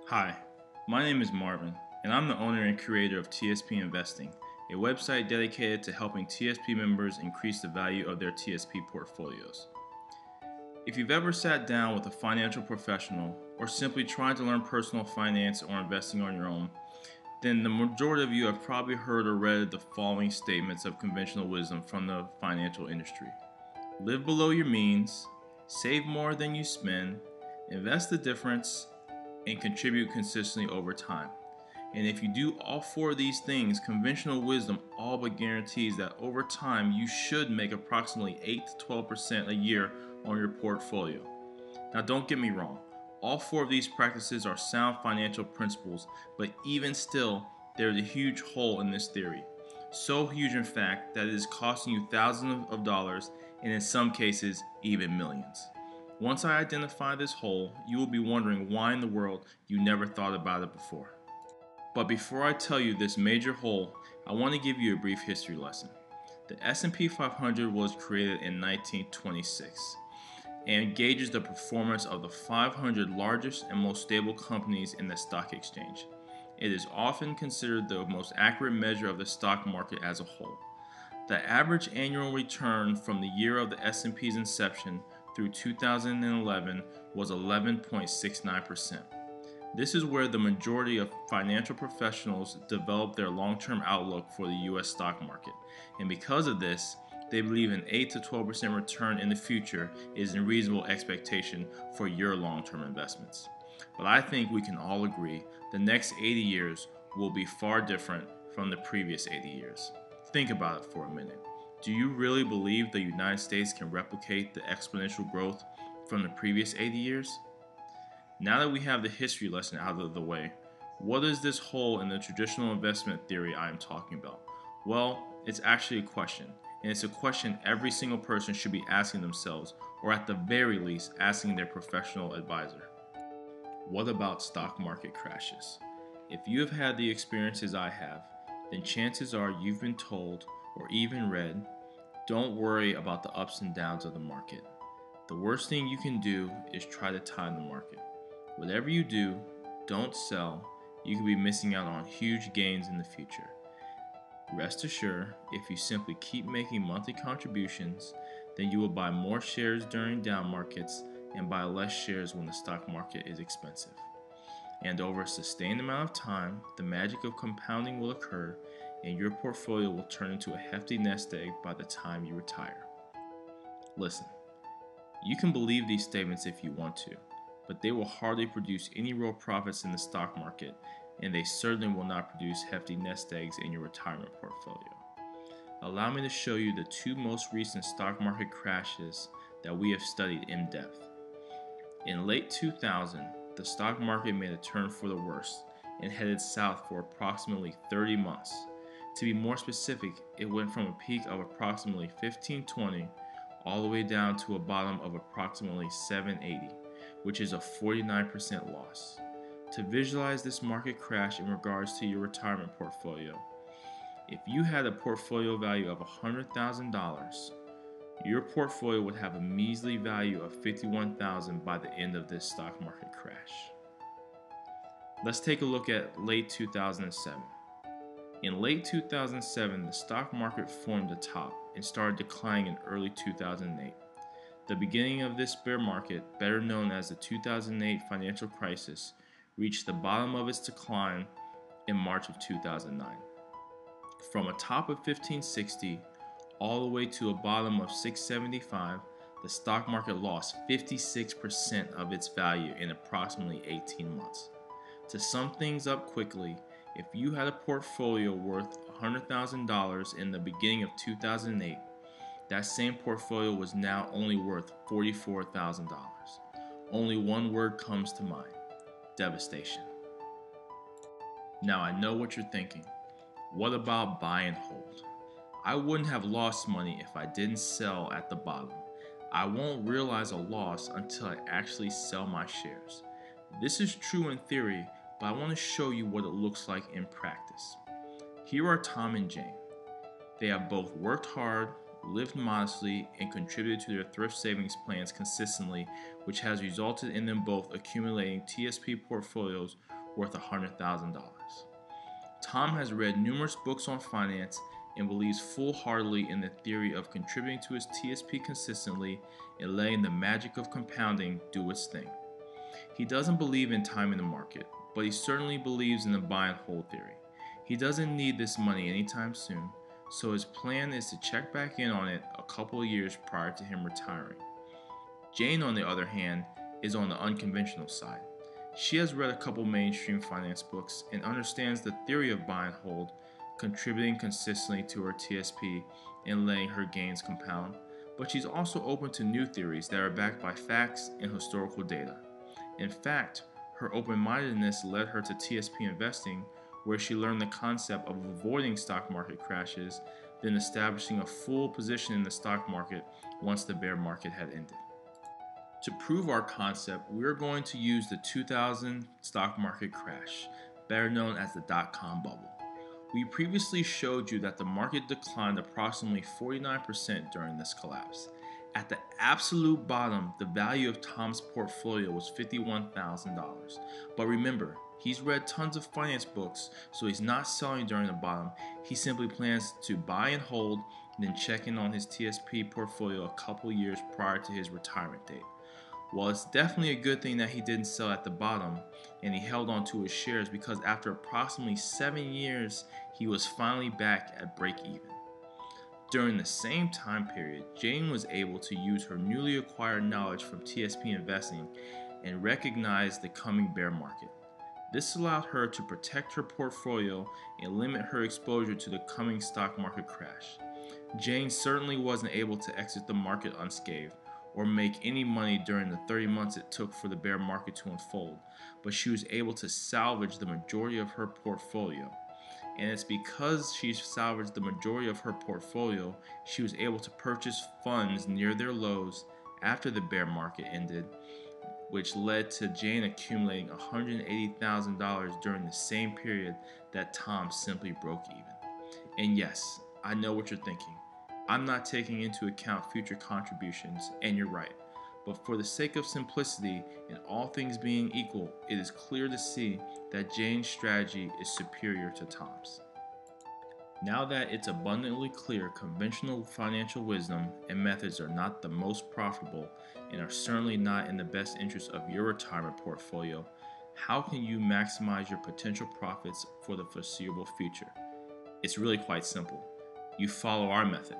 Hi, my name is Marvin, and I'm the owner and creator of TSP Investing, a website dedicated to helping TSP members increase the value of their TSP portfolios. If you've ever sat down with a financial professional or simply trying to learn personal finance or investing on your own, then the majority of you have probably heard or read the following statements of conventional wisdom from the financial industry. Live below your means, save more than you spend, invest the difference, and contribute consistently over time. And if you do all four of these things, conventional wisdom all but guarantees that over time you should make approximately 8 to 12% a year on your portfolio. Now don't get me wrong, all four of these practices are sound financial principles, but even still, there's a huge hole in this theory. So huge in fact that it is costing you thousands of dollars and in some cases even millions. Once I identify this hole, you will be wondering why in the world you never thought about it before. But before I tell you this major hole, I want to give you a brief history lesson. The S&P 500 was created in 1926 and gauges the performance of the 500 largest and most stable companies in the stock exchange. It is often considered the most accurate measure of the stock market as a whole. The average annual return from the year of the S&P's inception through 2011 was 11.69%. This is where the majority of financial professionals develop their long-term outlook for the US stock market. And because of this, they believe an 8 to 12% return in the future is a reasonable expectation for your long-term investments. But I think we can all agree the next 80 years will be far different from the previous 80 years. Think about it for a minute. Do you really believe the United States can replicate the exponential growth from the previous 80 years? Now that we have the history lesson out of the way, what is this hole in the traditional investment theory I am talking about? Well, it's actually a question, and it's a question every single person should be asking themselves, or at the very least, asking their professional advisor. What about stock market crashes? If you have had the experiences I have, then chances are you've been told or even read, don't worry about the ups and downs of the market. The worst thing you can do is try to time the market. Whatever you do, don't sell. You could be missing out on huge gains in the future. Rest assured, if you simply keep making monthly contributions, then you will buy more shares during down markets and buy less shares when the stock market is expensive. And over a sustained amount of time, the magic of compounding will occur and your portfolio will turn into a hefty nest egg by the time you retire. Listen, you can believe these statements if you want to, but they will hardly produce any real profits in the stock market, and they certainly will not produce hefty nest eggs in your retirement portfolio. Allow me to show you the two most recent stock market crashes that we have studied in depth. In late 2000, the stock market made a turn for the worse and headed south for approximately 30 months. To be more specific, it went from a peak of approximately 1520 all the way down to a bottom of approximately 780, which is a 49% loss. To visualize this market crash in regards to your retirement portfolio, if you had a portfolio value of $100,000, your portfolio would have a measly value of $51,000 by the end of this stock market crash. Let's take a look at late 2007. In late 2007, the stock market formed a top and started declining in early 2008. The beginning of this bear market, better known as the 2008 financial crisis, reached the bottom of its decline in March of 2009. From a top of 1560 all the way to a bottom of 675, the stock market lost 56% of its value in approximately 18 months. To sum things up quickly, if you had a portfolio worth $100,000 in the beginning of 2008, that same portfolio was now only worth $44,000. Only one word comes to mind: devastation. Now I know what you're thinking. What about buy and hold? I wouldn't have lost money if I didn't sell at the bottom. I won't realize a loss until I actually sell my shares. This is true in theory, but I want to show you what it looks like in practice. Here are Tom and Jane. They have both worked hard, lived modestly, and contributed to their thrift savings plans consistently, which has resulted in them both accumulating TSP portfolios worth $100,000. Tom has read numerous books on finance and believes full-heartedly in the theory of contributing to his TSP consistently and letting the magic of compounding do its thing. He doesn't believe in timing the market, but he certainly believes in the buy and hold theory. He doesn't need this money anytime soon, so his plan is to check back in on it a couple of years prior to him retiring. Jane, on the other hand, is on the unconventional side. She has read a couple mainstream finance books and understands the theory of buy and hold, contributing consistently to her TSP and letting her gains compound, but she's also open to new theories that are backed by facts and historical data. In fact, her open-mindedness led her to TSP Investing, where she learned the concept of avoiding stock market crashes, then establishing a full position in the stock market once the bear market had ended. To prove our concept, we're going to use the 2000 stock market crash, better known as the dot-com bubble. We previously showed you that the market declined approximately 49% during this collapse. At the absolute bottom, the value of Tom's portfolio was $51,000. But remember, he's read tons of finance books, so he's not selling during the bottom. He simply plans to buy and hold, then check in on his TSP portfolio a couple years prior to his retirement date. While it's definitely a good thing that he didn't sell at the bottom and he held on to his shares, because after approximately 7 years, he was finally back at break even. During the same time period, Jane was able to use her newly acquired knowledge from TSP Investing and recognize the coming bear market. This allowed her to protect her portfolio and limit her exposure to the coming stock market crash. Jane certainly wasn't able to exit the market unscathed or make any money during the 30 months it took for the bear market to unfold, but she was able to salvage the majority of her portfolio. And it's because she salvaged the majority of her portfolio, she was able to purchase funds near their lows after the bear market ended, which led to Jane accumulating $180,000 during the same period that Tom simply broke even. And yes, I know what you're thinking. I'm not taking into account future contributions, and you're right. But for the sake of simplicity and all things being equal, it is clear to see that Jane's strategy is superior to Tom's. Now that it's abundantly clear conventional financial wisdom and methods are not the most profitable and are certainly not in the best interest of your retirement portfolio, how can you maximize your potential profits for the foreseeable future? It's really quite simple. You follow our method.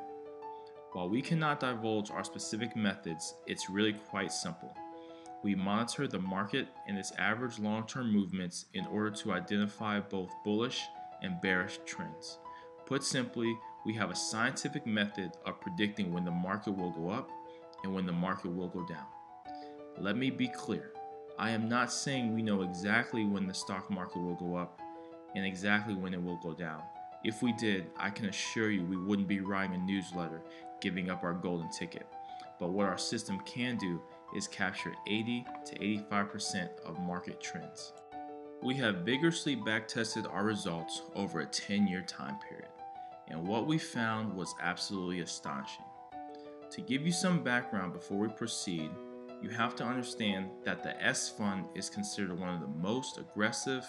While we cannot divulge our specific methods, it's really quite simple. We monitor the market and its average long-term movements in order to identify both bullish and bearish trends. Put simply, we have a scientific method of predicting when the market will go up and when the market will go down. Let me be clear. I am not saying we know exactly when the stock market will go up and exactly when it will go down. If we did, I can assure you we wouldn't be writing a newsletter giving up our golden ticket. But what our system can do is capture 80 to 85% of market trends. We have vigorously backtested our results over a 10-year time period, and what we found was absolutely astonishing. To give you some background before we proceed, you have to understand that the S Fund is considered one of the most aggressive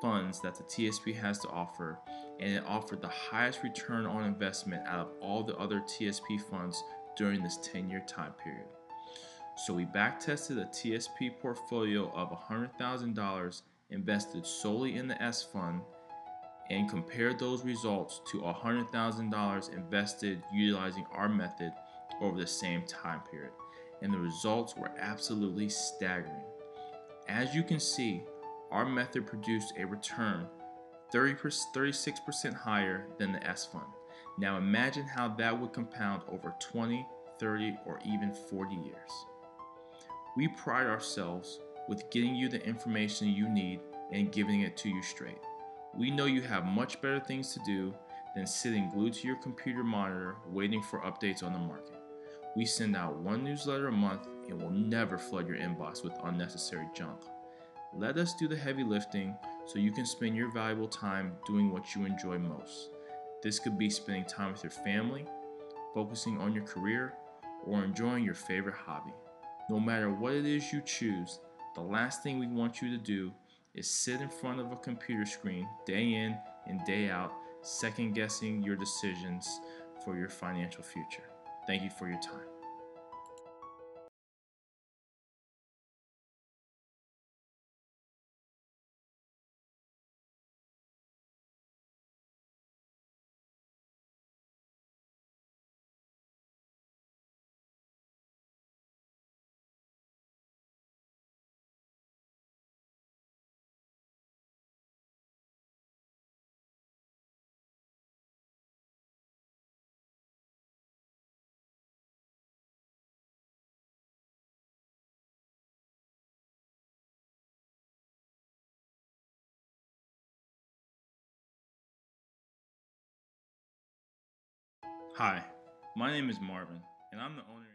funds that the TSP has to offer, and it offered the highest return on investment out of all the other TSP funds during this 10-year time period. So we backtested a TSP portfolio of $100,000 invested solely in the S Fund and compared those results to $100,000 invested utilizing our method over the same time period. And the results were absolutely staggering. As you can see, our method produced a return 36% higher than the S Fund. Now imagine how that would compound over 20, 30, or even 40 years. We pride ourselves with getting you the information you need and giving it to you straight. We know you have much better things to do than sitting glued to your computer monitor waiting for updates on the market. We send out one newsletter a month and will never flood your inbox with unnecessary junk. Let us do the heavy lifting so you can spend your valuable time doing what you enjoy most. This could be spending time with your family, focusing on your career, or enjoying your favorite hobby. No matter what it is you choose, the last thing we want you to do is sit in front of a computer screen day in and day out, second guessing your decisions for your financial future. Thank you for your time. Hi, my name is Marvin, and I'm the owner.